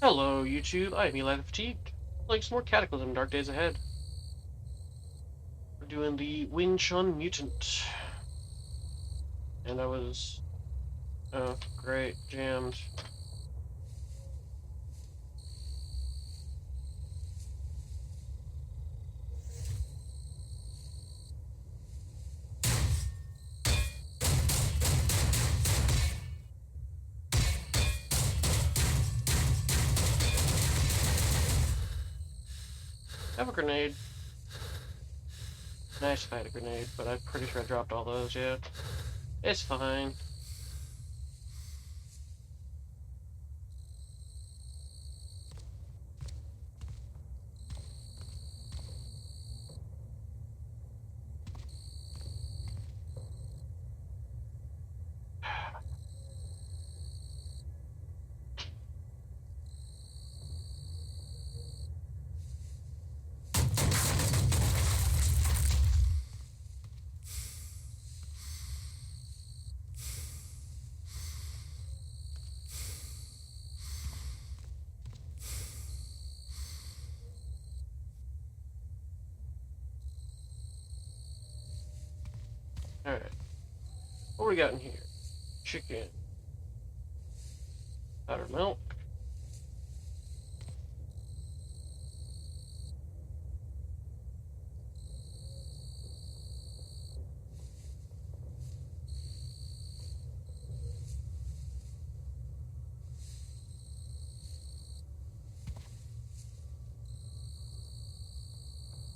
Hello, YouTube. I am Eli the Fatigued. Playing some more Cataclysm, Dark Days Ahead. We're doing the Chun Mutant. And I was... Oh, great. Jammed. I have a grenade. Nice if I had a grenade, but I'm pretty sure I dropped all those, yeah. It's fine. Alright. What we got in here? Chicken. Powdered milk.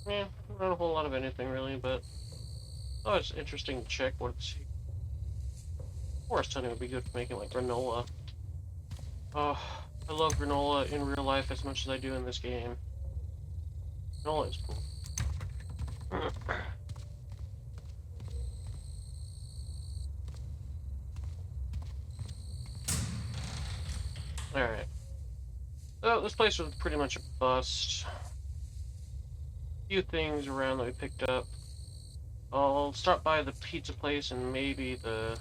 Yeah, not a whole lot of anything really, but... Oh, it's interesting to check what it's... Forest honey would be good for making, like, granola. Oh, I love granola in real life as much as I do in this game. Granola is cool. Alright. So, this place was pretty much a bust. A few things around that we picked up. I'll stop by the pizza place and maybe the...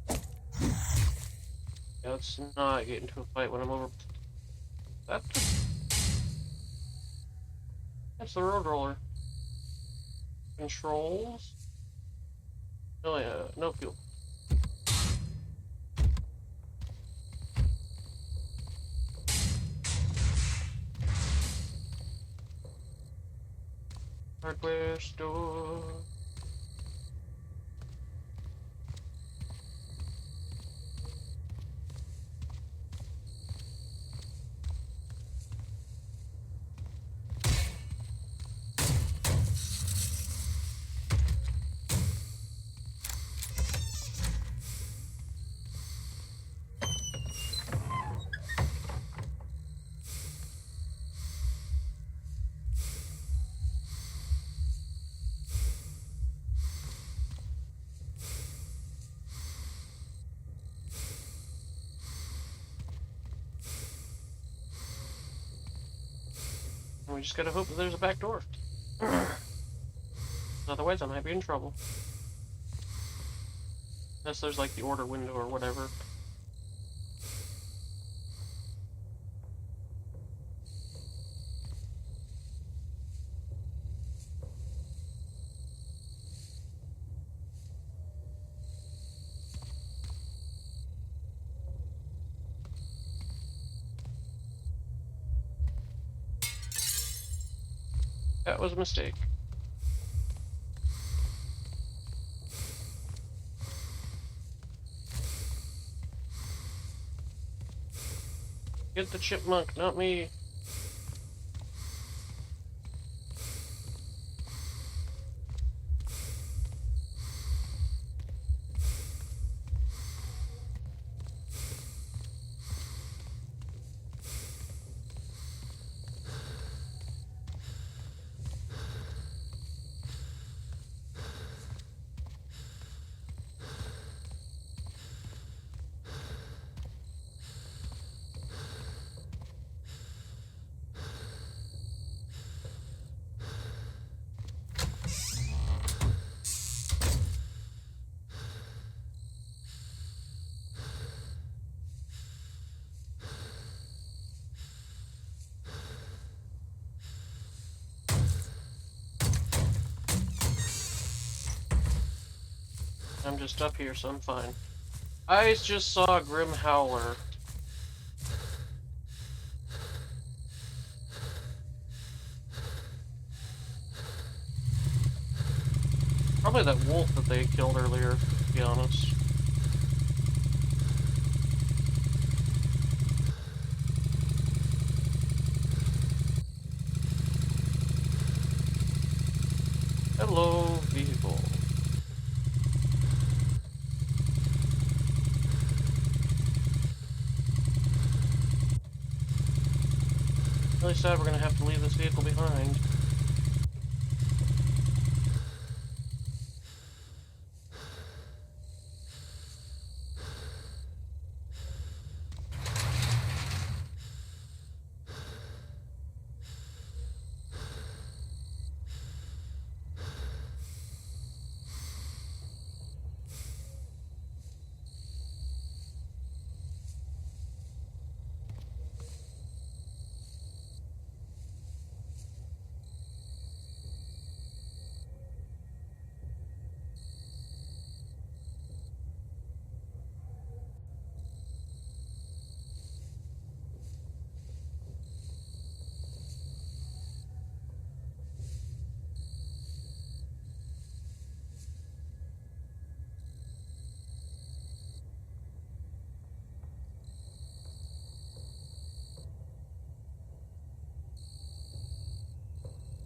Yeah, let's not get into a fight when I'm over... That's the road roller. Controls? Oh yeah, no fuel. Hardware store. And we just gotta hope that there's a back door. Otherwise, I might be in trouble. Unless there's like the order window or whatever. That was a mistake. Get the chipmunk, not me. I'm just up here, so I'm fine. I just saw a Grim Howler. Probably that wolf that they killed earlier, to be honest. Hello, vehicle. Really sad we're gonna have to leave this vehicle behind.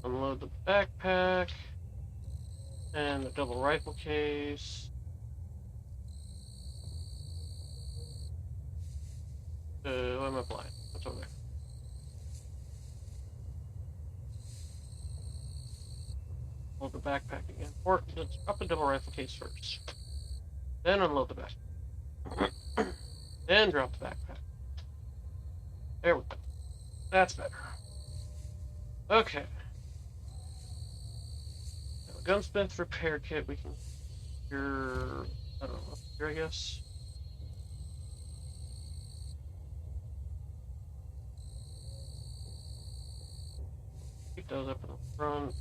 Unload the backpack. And the double rifle case. Why am I blind? What's over there? Load the backpack again. Or let's drop the double rifle case first. Then unload the backpack. Then drop the backpack. There we go. That's better. Okay. Now, Gunsmith repair kit. We can here. I don't know. Here, I guess. Keep those up in the front.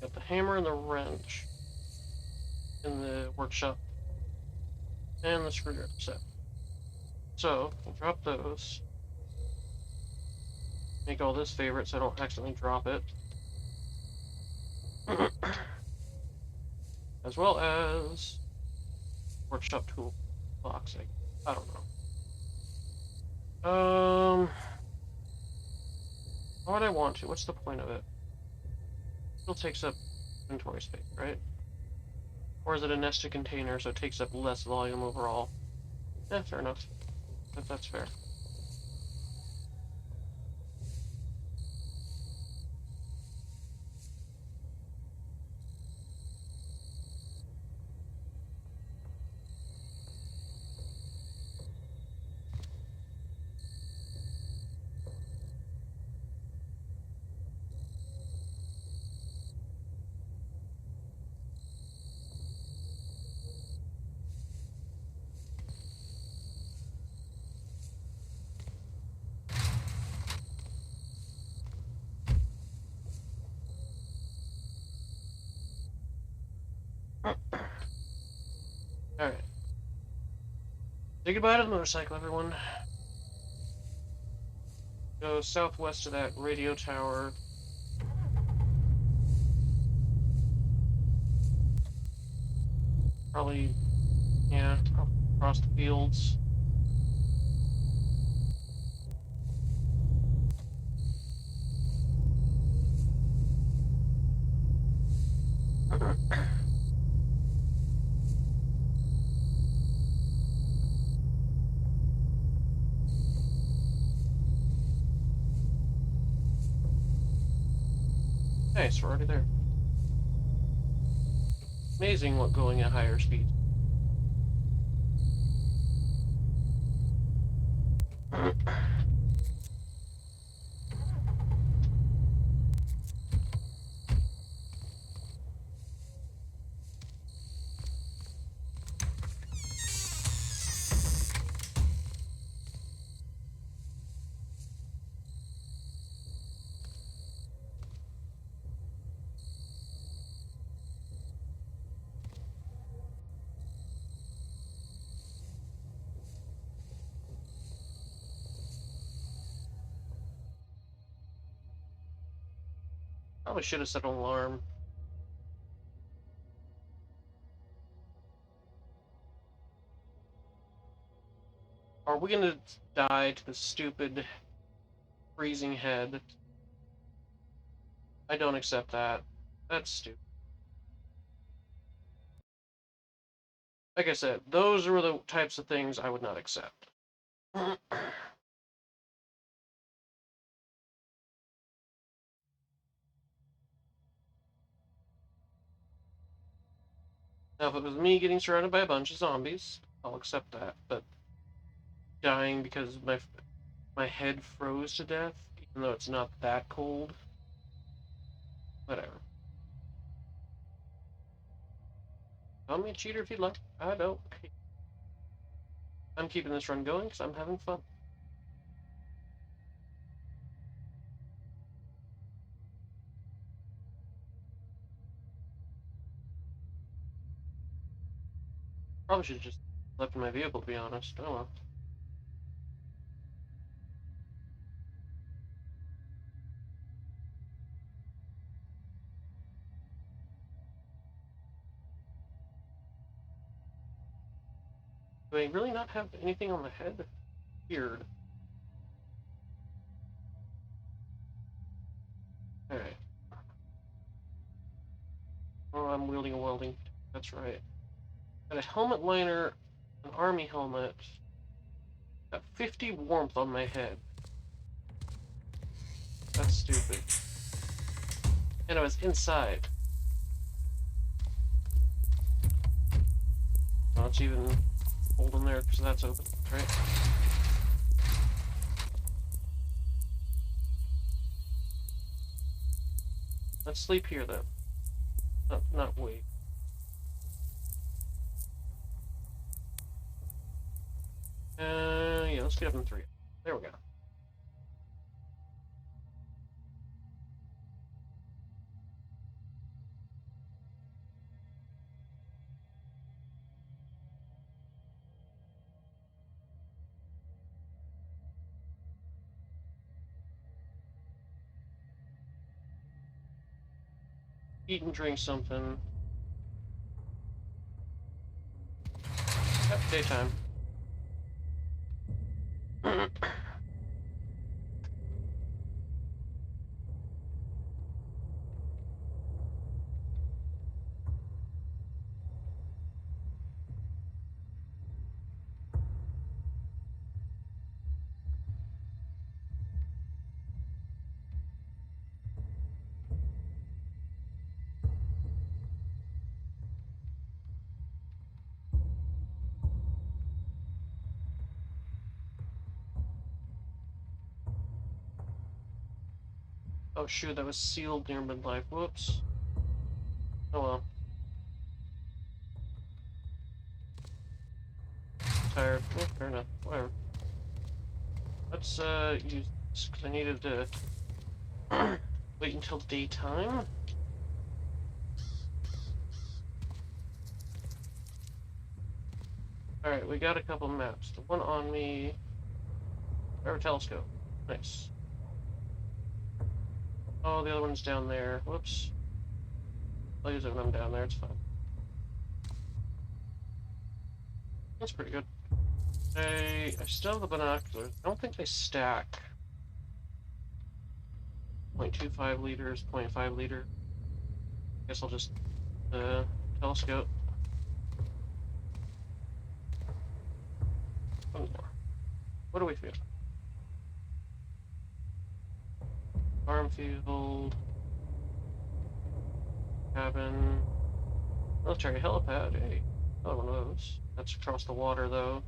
Got the hammer and the wrench in the workshop, and the screwdriver set. So we'll drop those. Make all this favorite so I don't accidentally drop it. As well as workshop tool box. I don't know. Why would I want to? What's the point of it? Still takes up inventory space, right? Or is it a nested container so it takes up less volume overall? Yeah, fair enough. That's fair. Alright. Say goodbye to the motorcycle, everyone. Go southwest of that radio tower. Probably, yeah, across the fields. Nice, we're already there. Amazing what going at higher speeds. Probably should have set an alarm. Are we gonna die to the stupid freezing head? I don't accept that. That's stupid. Like I said, those are the types of things I would not accept. Now, if it was me getting surrounded by a bunch of zombies, I'll accept that. But dying because my head froze to death, even though it's not that cold, whatever. Call me a cheater if you'd like. I don't. I'm keeping this run going because I'm having fun. Probably should have just left in my vehicle, to be honest. Oh well. Do I really not have anything on the head? Weird. Alright. Oh, I'm wielding a welding. That's right. Got a helmet liner, an army helmet. Got 50 warmth on my head. That's stupid. And I was inside. Oh, it's even cold in there because that's open, right? Let's sleep here then. Not wait. Yeah, let's get up in 3. There we go. Eat and drink something. Yep, daytime. Oh shoot, that was sealed near midlife. Whoops. Oh well. Tired. Yeah, fair enough. Whatever. Let's use this because I needed to wait until daytime. Alright, we got a couple maps. The one on me. Our telescope. Nice. Oh, the other one's down there. Whoops. I'll use it when I'm down there, it's fine. That's pretty good. I still have the binoculars. I don't think they stack. 0.25 liters, 0.5 liter. Guess I'll just telescope. One more. What do we feel? Farm field. Cabin. Military helipad. Hey, another one of those. That's across the water, though.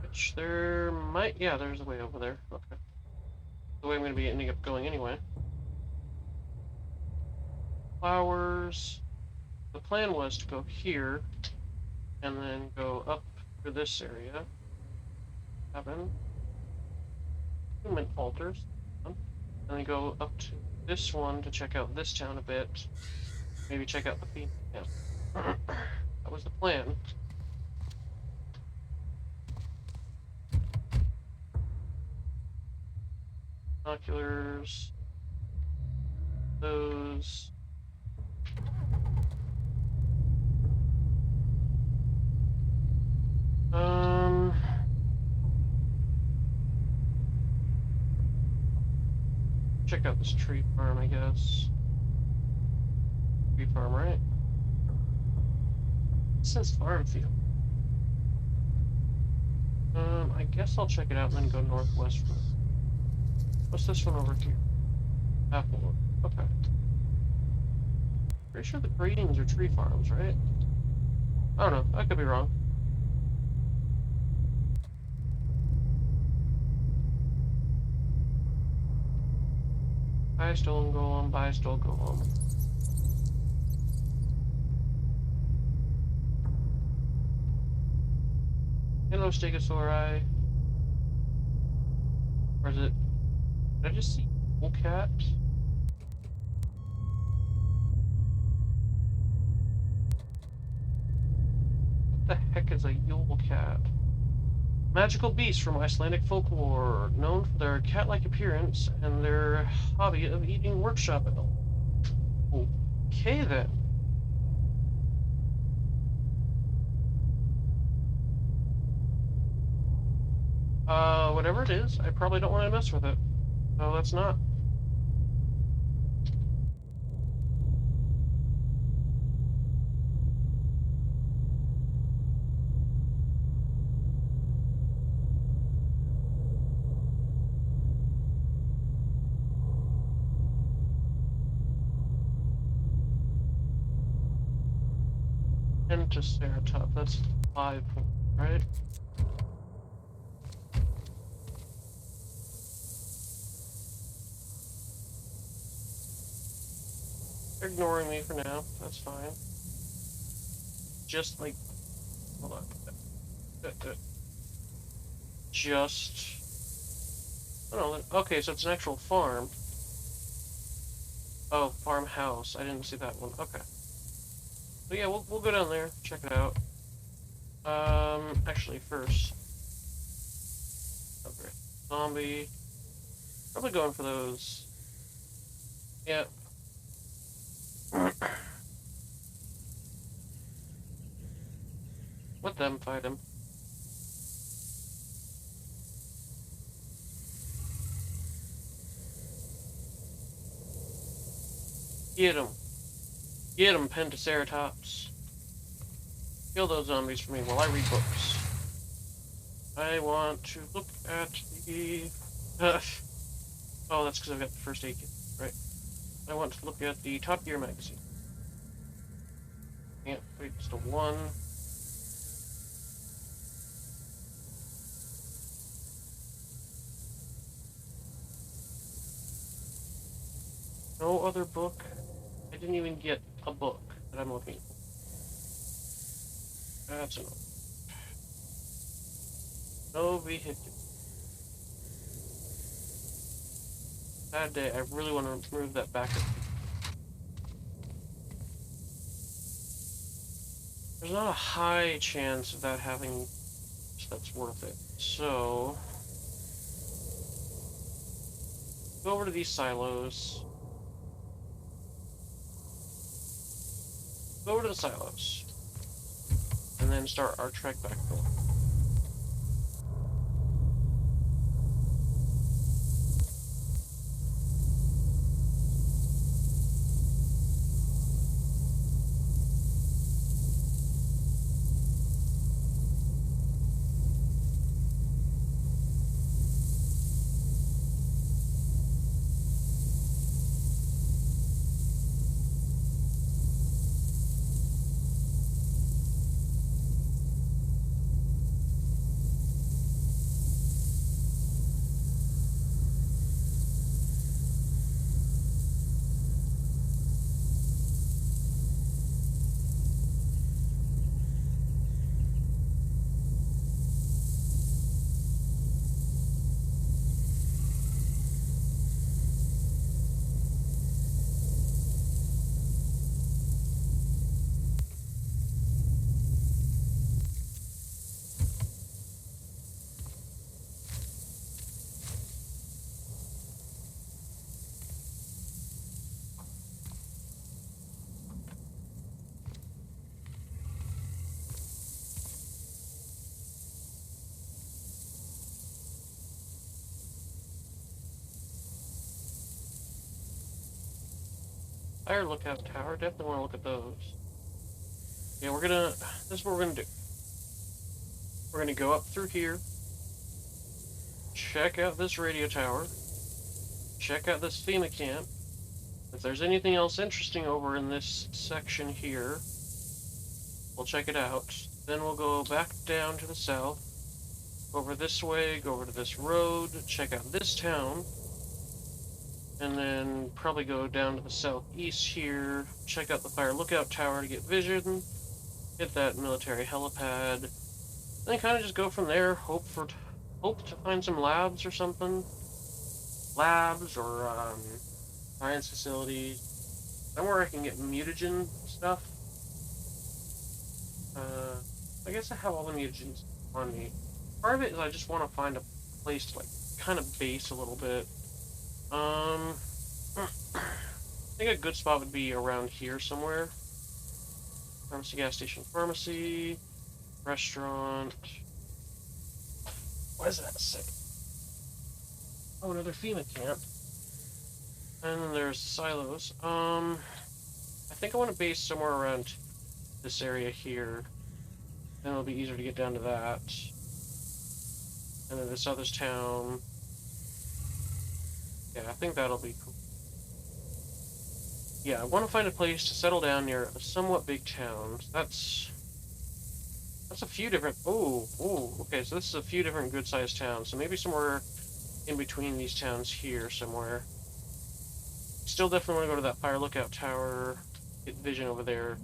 Which there might... Yeah, there's a way over there. Okay. The way I'm going to be ending up going anyway. Flowers. The plan was to go here, and then go up to this area. Cabin. Human altars. And then go up to this one to check out this town a bit. Maybe check out the theme. Yeah. That was the plan. Binoculars. those. Check out this tree farm, I guess. Tree farm, right? It says farm field. I guess I'll check it out and then go northwest from it. What's this one over here? Apple. Okay. Pretty sure the greens are tree farms, right? I don't know. I could be wrong. Buy stolen golem, buy stolen golem. Hello, Stegosauri. Or is it? Did I just see Old Cat? What the heck is a Yule Cat? Magical beasts from Icelandic folklore, known for their cat-like appearance and their hobby of eating workshop at all. Okay then. Whatever it is, I probably don't want to mess with it. No, that's not. Triceratops, that's 5 points, right? They're ignoring me for now, that's fine. Just like, hold on. Just, oh no, okay, so it's an actual farm. Oh, farmhouse, I didn't see that one, okay. So yeah, we'll go down there, check it out. Actually first. Okay. Zombie. Probably going for those. Yeah. Let them fight him. Get him. Get him, Pentaceratops. Kill those zombies for me while I read books. I want to look at the... oh, that's because I've got the first aid kit, right. I want to look at the Top Gear magazine. Can't wait, just a 1. No other book. I didn't even get a book that I'm looking for. That's enough. No vehicle. Bad day. I really want to move that back. There's not a high chance of that having that's worth it. So go over to these silos. Go over to the silos. And then start our trek back north. Fire lookout tower. Definitely want to look at those. Yeah, we're gonna. This is what we're gonna do. We're gonna go up through here. Check out this radio tower. Check out this FEMA camp. If there's anything else interesting over in this section here, we'll check it out. Then we'll go back down to the south. Go over this way, go over to this road, check out this town. And then probably go down to the southeast here, check out the fire lookout tower to get vision, hit that military helipad, then kind of just go from there, hope to find some labs or something. Labs or science facilities. Somewhere I can get mutagen stuff. I guess I have all the mutagens on me. Part of it is I just want to find a place to like kind of base a little bit. I think a good spot would be around here somewhere. Pharmacy, gas station, pharmacy, restaurant. Why is that sick? Oh, another FEMA camp. And then there's silos. I think I want to base somewhere around this area here. Then it'll be easier to get down to that. And then this other town. Yeah, I think that'll be cool. Yeah, I want to find a place to settle down near a somewhat big town. That's a few different... okay, so this is a few different good-sized towns. So maybe somewhere in between these towns here somewhere. Still definitely want to go to that fire lookout tower, get vision over there.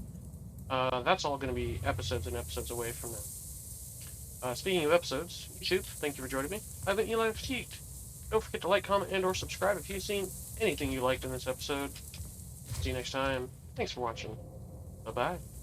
That's all going to be episodes and episodes away from now. Speaking of episodes, YouTube, thank you for joining me. I've been Eli Fatigued. Don't forget to like, comment, and or subscribe if you've seen anything you liked in this episode. See you next time. Thanks for watching. Bye-bye.